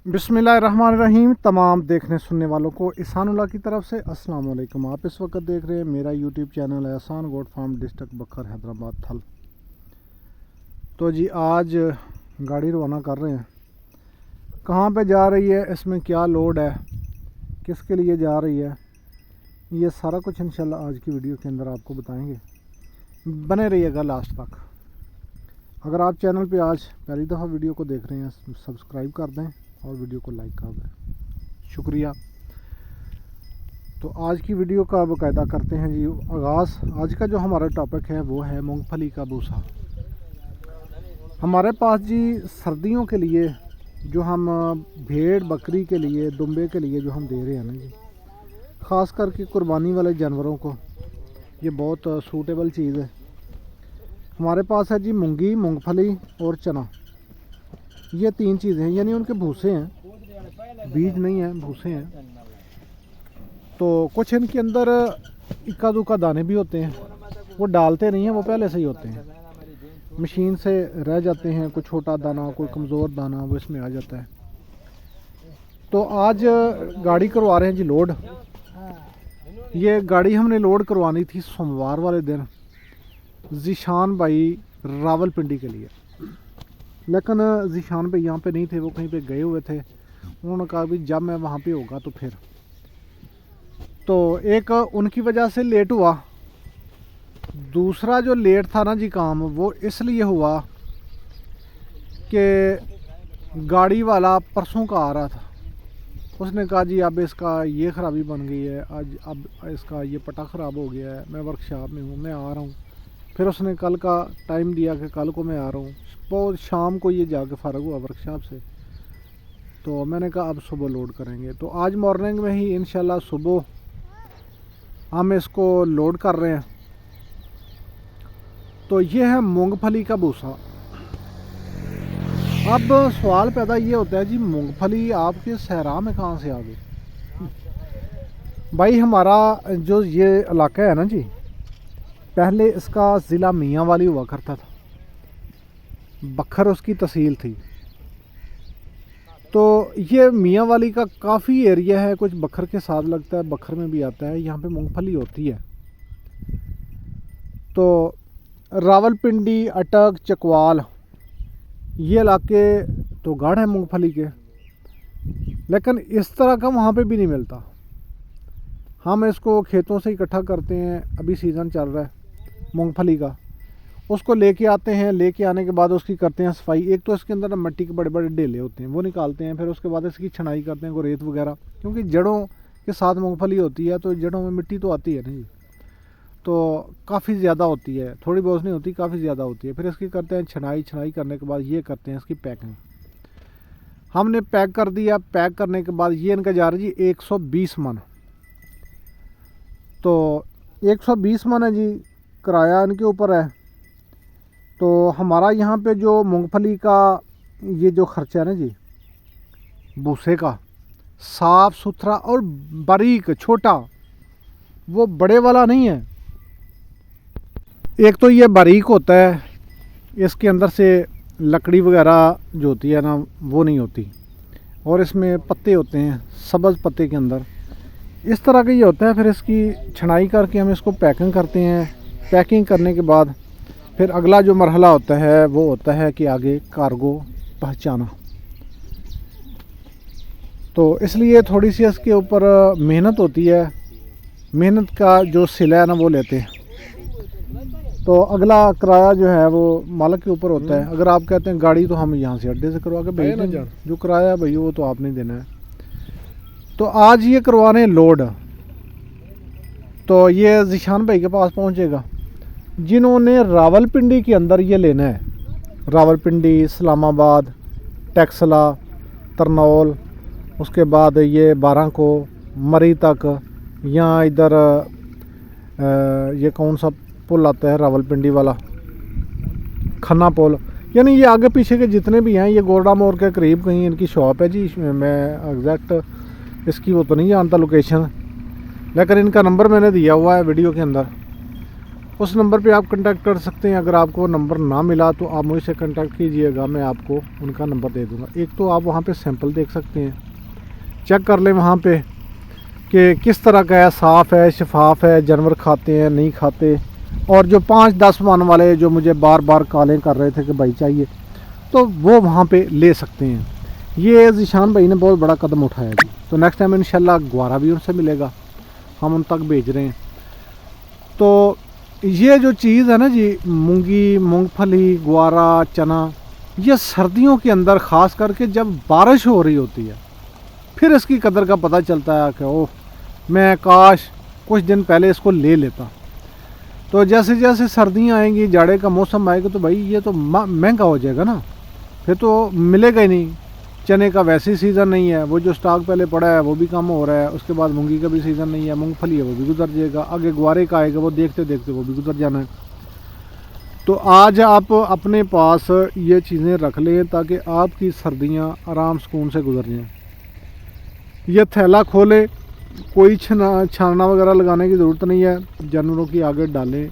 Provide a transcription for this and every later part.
बिस्मिल्लाहिर्रहमानिर्रहीम। तमाम देखने सुनने वालों को इसानुल्लाह की तरफ से अस्सलाम वालेकुम। आप इस वक्त देख रहे हैं मेरा यूट्यूब चैनल है एहसान गोट फार्म, डिस्ट्रिक्ट बखर, हैदराबाद थल। तो जी आज गाड़ी रवाना कर रहे हैं। कहाँ पे जा रही है, इसमें क्या लोड है, किसके लिए जा रही है, ये सारा कुछ इंशाल्लाह आज की वीडियो के अंदर आपको बताएंगे। बने रहिएगा लास्ट तक। अगर आप चैनल पे आज पहली दफ़ा वीडियो को देख रहे हैं, सब्सक्राइब कर दें और वीडियो को लाइक कर दें, शुक्रिया। तो आज की वीडियो का बाकायदा करते हैं जी आगाज़। आज का जो हमारा टॉपिक है वो है मूंगफली का भूसा। हमारे पास जी सर्दियों के लिए जो हम भेड़ बकरी के लिए, दुम्बे के लिए जो हम दे रहे हैं ना जी, ख़ास करके कुर्बानी वाले जानवरों को ये बहुत सूटेबल चीज़ है। हमारे पास है जी मूंगी, मूंगफली और चना, ये तीन चीज़ें हैं, यानी उनके भूसे हैं, बीज नहीं हैं, भूसे हैं। तो कुछ इनके अंदर इक्का दुक्का दाने भी होते हैं, वो डालते नहीं हैं, वो पहले से ही होते हैं, मशीन से रह जाते हैं। कोई छोटा दाना, कोई कमज़ोर दाना वो इसमें आ जाता है। तो आज गाड़ी करवा रहे हैं जी लोड। ये गाड़ी हमने लोड करवानी थी सोमवार वाले दिन ज़ीशान भाई रावलपिंडी के लिए, लेकिन ज़ीशान भाई यहाँ पे नहीं थे, वो कहीं पे गए हुए थे। उन्होंने कहा भी जब मैं वहाँ पे होगा तो फिर। तो एक उनकी वजह से लेट हुआ, दूसरा जो लेट था ना जी काम, वो इसलिए हुआ कि गाड़ी वाला परसों का आ रहा था। उसने कहा जी अब इसका ये ख़राबी बन गई है, आज अब इसका ये पटा ख़राब हो गया है, मैं वर्कशॉप में हूँ, मैं आ रहा हूँ। फिर उसने कल का टाइम दिया कि कल को मैं आ रहा हूँ। बहुत शाम को ये जाके फ़ारग हुआ वर्कशॉप से। तो मैंने कहा अब सुबह लोड करेंगे। तो आज मॉर्निंग में ही इंशाल्लाह सुबह हम इसको लोड कर रहे हैं। तो ये है मूंगफली का भूसा। अब सवाल पैदा ये होता है जी मूंगफली आपके सहरा में कहाँ से आ गई? भाई हमारा जो ये इलाका है ना जी, पहले इसका ज़िला मियांवाली हुआ करता था, बखर उसकी तहसील थी। तो ये मियांवाली का काफ़ी एरिया है, कुछ बखर के साथ लगता है, बखर में भी आता है। यहाँ पे मूंगफली होती है। तो रावलपिंडी, अटक, चकवाल, ये इलाके तो गढ़ हैं मूंगफली के, लेकिन इस तरह का वहाँ पे भी नहीं मिलता। हम इसको खेतों से इकट्ठा करते हैं, अभी सीज़न चल रहा है मूंगफली का। उसको लेके आते हैं, लेके आने के बाद उसकी करते हैं सफाई। एक तो इसके अंदर मिट्टी के बड़े बड़े ढेले होते हैं, वो निकालते हैं। फिर उसके बाद इसकी छनाई करते हैं, रेत वगैरह, क्योंकि जड़ों के साथ मूंगफली होती है तो जड़ों में मिट्टी तो आती है नहीं, तो काफ़ी ज़्यादा होती है, थोड़ी बहुत नहीं होती, काफ़ी ज़्यादा होती है। फिर इसकी करते हैं छनाई। छनाई करने के बाद ये करते हैं इसकी पैकिंग। हमने पैक कर दिया। पैक करने के बाद ये इनका जा रहा है जी 120 मन। तो 120 मन है जी, किराया इनके ऊपर है। तो हमारा यहाँ पे जो मूंगफली का ये जो ख़र्चा है ना जी, भूसे का, साफ़ सुथरा और बारीक, छोटा, वो बड़े वाला नहीं है। एक तो ये बारीक होता है, इसके अंदर से लकड़ी वगैरह जो होती है ना वो नहीं होती, और इसमें पत्ते होते हैं सब्ज़ पत्ते के अंदर, इस तरह का ये होता है। फिर इसकी छनाई करके हम इसको पैकिंग करते हैं। पैकिंग करने के बाद फिर अगला जो मरहला होता है वो होता है कि आगे कार्गो पहुंचाना। तो इसलिए थोड़ी सी इसके ऊपर मेहनत होती है। मेहनत का जो सिला है ना वो लेते हैं। तो अगला किराया जो है वो मालिक के ऊपर होता है। अगर आप कहते हैं गाड़ी तो हम यहाँ से अड्डे से करवा के भेज दें, जो किराया है भाई वो तो आपने देना है। तो आज ये करवाने लोड, तो ये ज़ीशान भाई के पास पहुँचेगा जिन्होंने रावलपिंडी के अंदर ये लेना है। रावलपिंडी, इस्लामाबाद, टैक्सला, तरनौल, उसके बाद ये 12 को मरी तक, यहाँ इधर ये कौन सा पुल आता है रावलपिंडी वाला, खन्ना पुल, यानी ये आगे पीछे के जितने भी हैं, ये गोरडा मोड़ के करीब कहीं इनकी शॉप है जी। मैं एग्जैक्ट इसकी वो तो नहीं जानता लोकेशन, लेकिन इनका नंबर मैंने दिया हुआ है वीडियो के अंदर। उस नंबर पे आप कांटेक्ट कर सकते हैं। अगर आपको नंबर ना मिला तो आप मुझसे कांटेक्ट कीजिएगा, मैं आपको उनका नंबर दे दूँगा। एक तो आप वहाँ पे सैंपल देख सकते हैं, चेक कर लें वहाँ पे कि किस तरह का है, साफ़ है, शफाफ है, जानवर खाते हैं नहीं खाते। और जो 5-10 मन वाले जो मुझे बार बार कॉलें कर रहे थे कि भाई चाहिए, तो वो वहाँ पे ले सकते हैं। ये ज़ीशान भाई ने बहुत बड़ा कदम उठाया जी। तो नेक्स्ट टाइम इंशाल्लाह ग्वारा भी उनसे मिलेगा, हम उन तक भेज रहे हैं। तो ये जो चीज़ है ना जी, मूंगी, मूंगफली, ग्वारा, चना, ये सर्दियों के अंदर ख़ास करके जब बारिश हो रही होती है, फिर इसकी कदर का पता चलता है कि ओह, मैं काश कुछ दिन पहले इसको ले लेता। तो जैसे जैसे सर्दियाँ आएंगी, जाड़े का मौसम आएगा, तो भाई ये तो महंगा हो जाएगा ना, फिर तो मिलेगा ही नहीं। चने का वैसे ही सीज़न नहीं है, वो जो स्टॉक पहले पड़ा है वो भी कम हो रहा है। उसके बाद मूंगी का भी सीज़न नहीं है, मूंगफली है वो भी गुजर जाएगा, आगे ग्वारे का आएगा, वो देखते देखते वो भी गुजर जाना है। तो आज आप अपने पास ये चीज़ें रख लें ताकि आपकी सर्दियाँ आराम सुकून से गुजर जाएँ। ये थैला खोलें, कोई छानना वगैरह लगाने की ज़रूरत नहीं है, जानवरों की आगे डालें,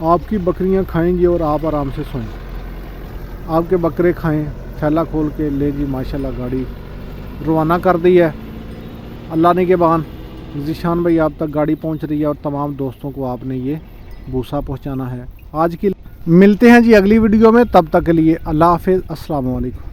आपकी बकरियां खाएंगी और आप आराम से सोएं, आपके बकरे खाएं। थैला खोल के ले जी, माशाल्लाह गाड़ी रवाना कर दी है अल्लाह ने के बान। ज़ीशान भाई आप तक गाड़ी पहुंच रही है और तमाम दोस्तों को आपने ये भूसा पहुंचाना है। आज की मिलते हैं जी अगली वीडियो में, तब तक के लिए अल्लाह हाफिज़, अस्सलाम वालेकुम।